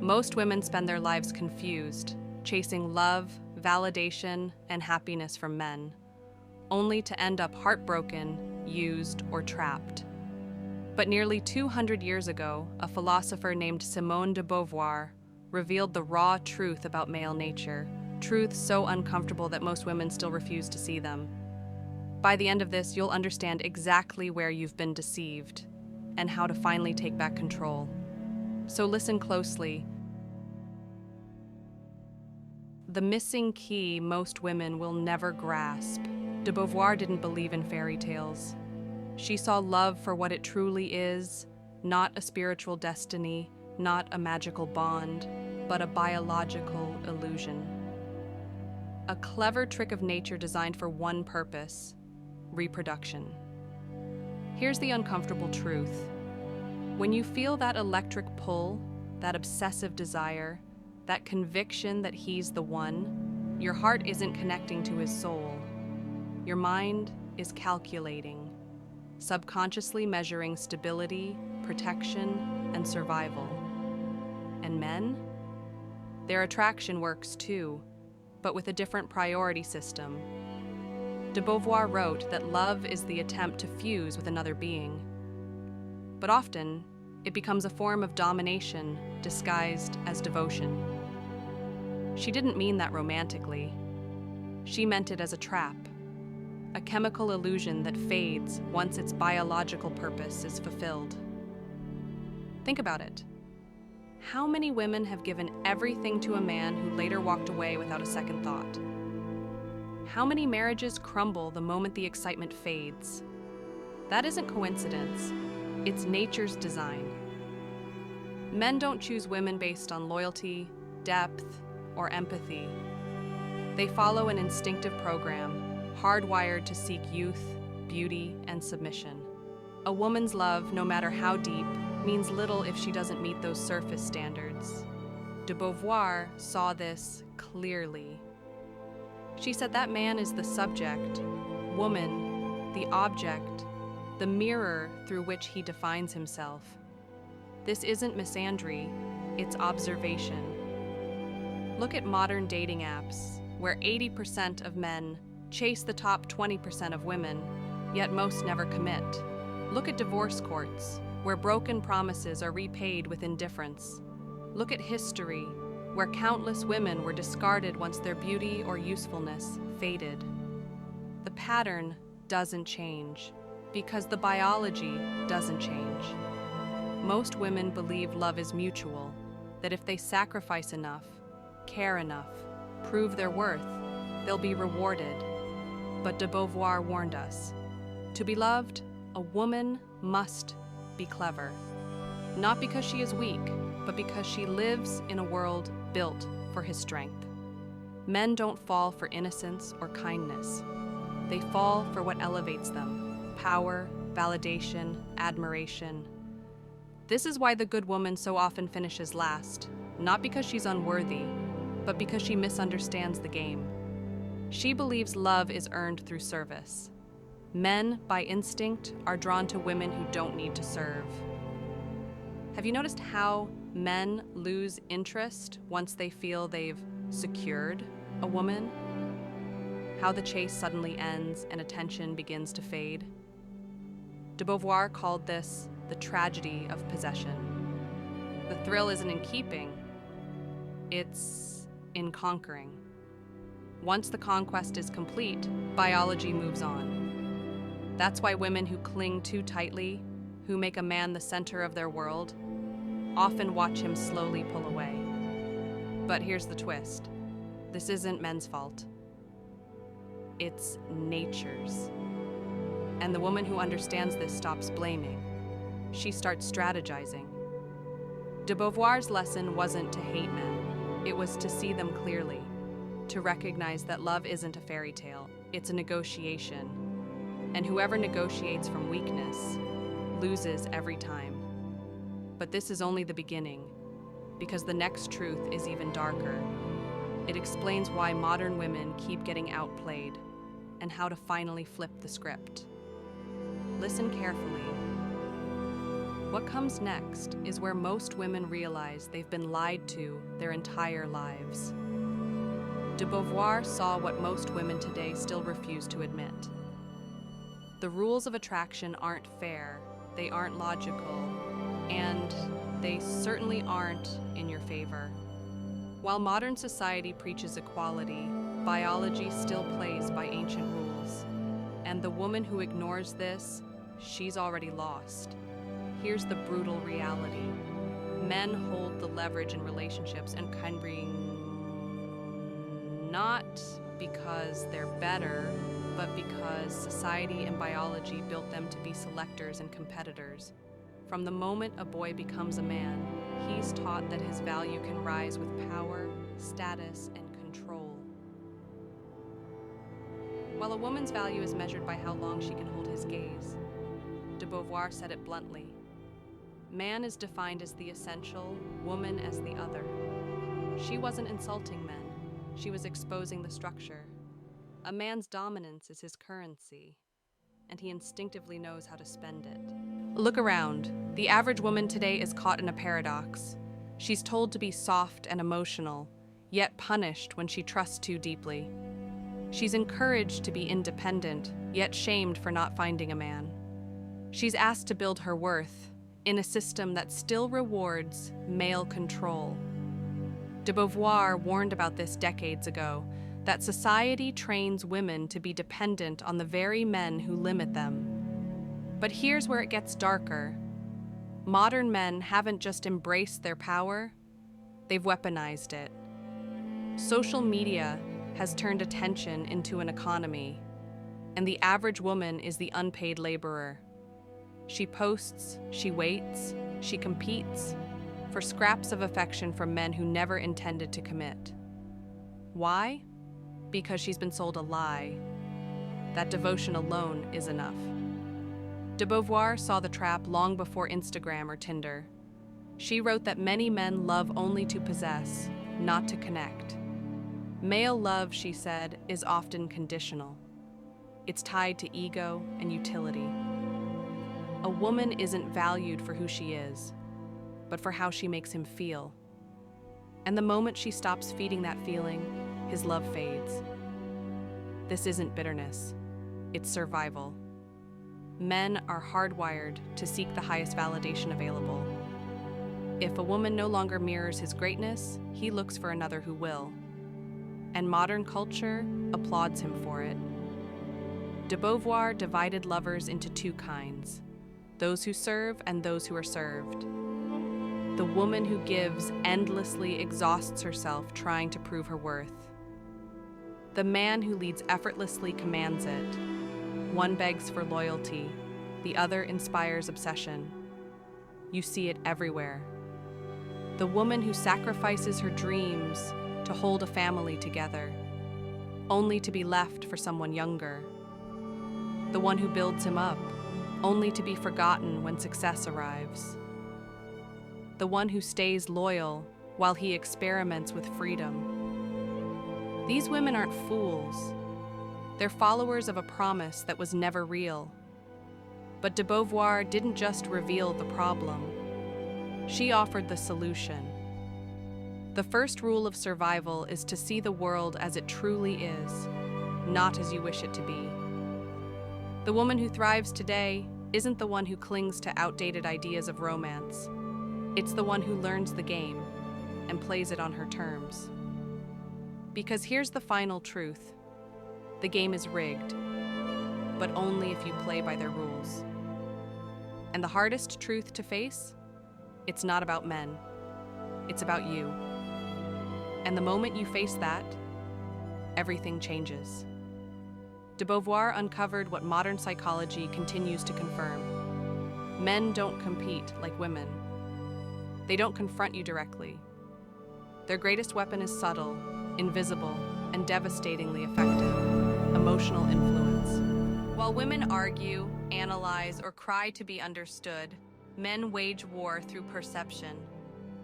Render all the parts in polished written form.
Most women spend their lives confused, chasing love, validation, and happiness from men, only to end up heartbroken, used, or trapped. But nearly 200 years ago, a philosopher named Simone de Beauvoir revealed the raw truth about male nature, truths so uncomfortable that most women still refuse to see them. By the end of this, you'll understand exactly where you've been deceived and how to finally take back control. So listen closely. The missing key most women will never grasp. De Beauvoir didn't believe in fairy tales. She saw love for what it truly is, not a spiritual destiny, not a magical bond, but a biological illusion. A clever trick of nature designed for one purpose: reproduction. Here's the uncomfortable truth. When you feel that electric pull, that obsessive desire, that conviction that he's the one, your heart isn't connecting to his soul. Your mind is calculating, subconsciously measuring stability, protection, and survival. And men? Their attraction works too, but with a different priority system. De Beauvoir wrote that love is the attempt to fuse with another being. But often, it becomes a form of domination disguised as devotion. She didn't mean that romantically. She meant it as a trap, a chemical illusion that fades once its biological purpose is fulfilled. Think about it. How many women have given everything to a man who later walked away without a second thought? How many marriages crumble the moment the excitement fades? That isn't coincidence. It's nature's design. Men don't choose women based on loyalty, depth, or empathy. They follow an instinctive program, hardwired to seek youth, beauty, and submission. A woman's love, no matter how deep, means little if she doesn't meet those surface standards. De Beauvoir saw this clearly. She said that man is the subject, woman, the object, the mirror through which he defines himself. This isn't misandry, it's observation. Look at modern dating apps, where 80% of men chase the top 20% of women, yet most never commit. Look at divorce courts, where broken promises are repaid with indifference. Look at history, where countless women were discarded once their beauty or usefulness faded. The pattern doesn't change, because the biology doesn't change. Most women believe love is mutual, that if they sacrifice enough, care enough, prove their worth, they'll be rewarded. But de Beauvoir warned us, to be loved, a woman must be clever. Not because she is weak, but because she lives in a world built for his strength. Men don't fall for innocence or kindness. They fall for what elevates them: power, validation, admiration. This is why the good woman so often finishes last, not because she's unworthy, but because she misunderstands the game. She believes love is earned through service. Men, by instinct, are drawn to women who don't need to serve. Have you noticed how men lose interest once they feel they've secured a woman? How the chase suddenly ends and attention begins to fade? De Beauvoir called this the tragedy of possession. The thrill isn't in keeping, it's in conquering. Once the conquest is complete, biology moves on. That's why women who cling too tightly, who make a man the center of their world, often watch him slowly pull away. But here's the twist. This isn't men's fault. It's nature's. And the woman who understands this stops blaming. She starts strategizing. De Beauvoir's lesson wasn't to hate men. It was to see them clearly, to recognize that love isn't a fairy tale. It's a negotiation. And whoever negotiates from weakness loses every time. But this is only the beginning, because the next truth is even darker. It explains why modern women keep getting outplayed and how to finally flip the script. Listen carefully. What comes next is where most women realize they've been lied to their entire lives. De Beauvoir saw what most women today still refuse to admit. The rules of attraction aren't fair, they aren't logical, and they certainly aren't in your favor. While modern society preaches equality, biology still plays by ancient rules. And the woman who ignores this, she's already lost. Here's the brutal reality. Men hold the leverage in relationships and can bring not because they're better, but because society and biology built them to be selectors and competitors. From the moment a boy becomes a man, he's taught that his value can rise with power, status, and control. While a woman's value is measured by how long she can hold his gaze, de Beauvoir said it bluntly. Man is defined as the essential, woman as the other. She wasn't insulting men, she was exposing the structure. A man's dominance is his currency, and he instinctively knows how to spend it. Look around. The average woman today is caught in a paradox. She's told to be soft and emotional, yet punished when she trusts too deeply. She's encouraged to be independent, yet shamed for not finding a man. She's asked to build her worth in a system that still rewards male control. De Beauvoir warned about this decades ago, that society trains women to be dependent on the very men who limit them. But here's where it gets darker. Modern men haven't just embraced their power, they've weaponized it. Social media has turned attention into an economy, and the average woman is the unpaid laborer. She posts, she waits, she competes for scraps of affection from men who never intended to commit. Why? Because she's been sold a lie. That devotion alone is enough. De Beauvoir saw the trap long before Instagram or Tinder. She wrote that many men love only to possess, not to connect. Male love, she said, is often conditional. It's tied to ego and utility. A woman isn't valued for who she is, but for how she makes him feel. And the moment she stops feeding that feeling, his love fades. This isn't bitterness, it's survival. Men are hardwired to seek the highest validation available. If a woman no longer mirrors his greatness, he looks for another who will. And modern culture applauds him for it. De Beauvoir divided lovers into two kinds, those who serve and those who are served. The woman who gives endlessly exhausts herself trying to prove her worth. The man who leads effortlessly commands it. One begs for loyalty, the other inspires obsession. You see it everywhere. The woman who sacrifices her dreams to hold a family together, only to be left for someone younger. The one who builds him up, only to be forgotten when success arrives. The one who stays loyal while he experiments with freedom. These women aren't fools. They're followers of a promise that was never real. But de Beauvoir didn't just reveal the problem. She offered the solution. The first rule of survival is to see the world as it truly is, not as you wish it to be. The woman who thrives today isn't the one who clings to outdated ideas of romance. It's the one who learns the game and plays it on her terms. Because here's the final truth. The game is rigged, but only if you play by their rules. And the hardest truth to face? It's not about men. It's about you. And the moment you face that, everything changes. De Beauvoir uncovered what modern psychology continues to confirm. Men don't compete like women. They don't confront you directly. Their greatest weapon is subtle, invisible, and devastatingly effective: emotional influence. While women argue, analyze, or cry to be understood, men wage war through perception.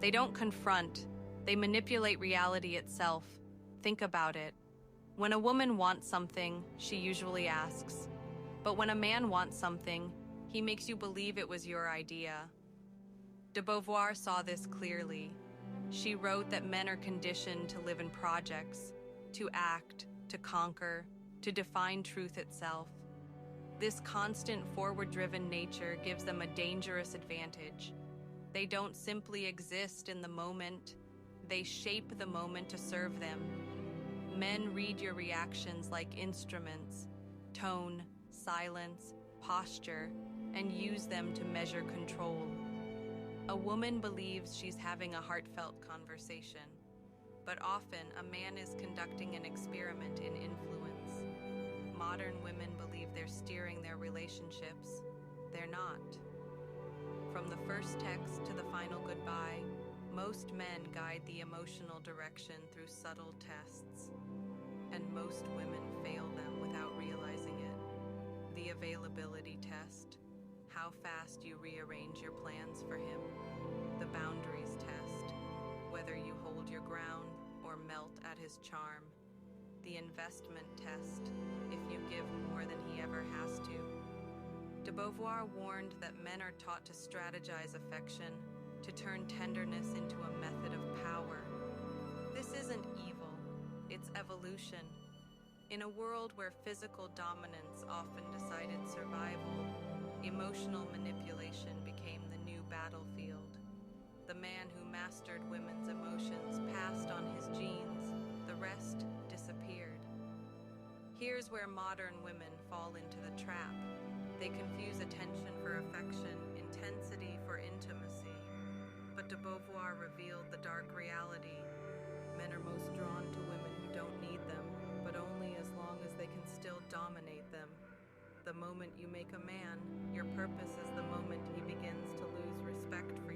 They don't confront, they manipulate reality itself. Think about it. When a woman wants something, she usually asks. But when a man wants something, he makes you believe it was your idea. De Beauvoir saw this clearly. She wrote that men are conditioned to live in projects, to act, to conquer, to define truth itself. This constant forward-driven nature gives them a dangerous advantage. They don't simply exist in the moment, they shape the moment to serve them. Men read your reactions like instruments, tone, silence, posture, and use them to measure control. A woman believes she's having a heartfelt conversation, but often a man is conducting an experiment in influence. Modern women believe they're steering their relationships. They're not. From the first text to the final goodbye, most men guide the emotional direction through subtle tests, and most women fail them without realizing it. The availability test, how fast you rearrange your plans for him. The boundaries test, whether you hold your ground or melt at his charm. The investment test, if you give more than he ever has to. De Beauvoir warned that men are taught to strategize affection, to turn tenderness into a method of power. This isn't evil, it's evolution. In a world where physical dominance often decided survival, emotional manipulation became the new battlefield. The man who mastered women's emotions passed on his genes, the rest disappeared. Here's where modern women fall into the trap. They confuse attention for affection, intensity for intimacy. But de Beauvoir revealed the dark reality. Men are most drawn to women who don't need them, but only as long as they can still dominate them. The moment you make a man, your purpose is the moment he begins to lose respect for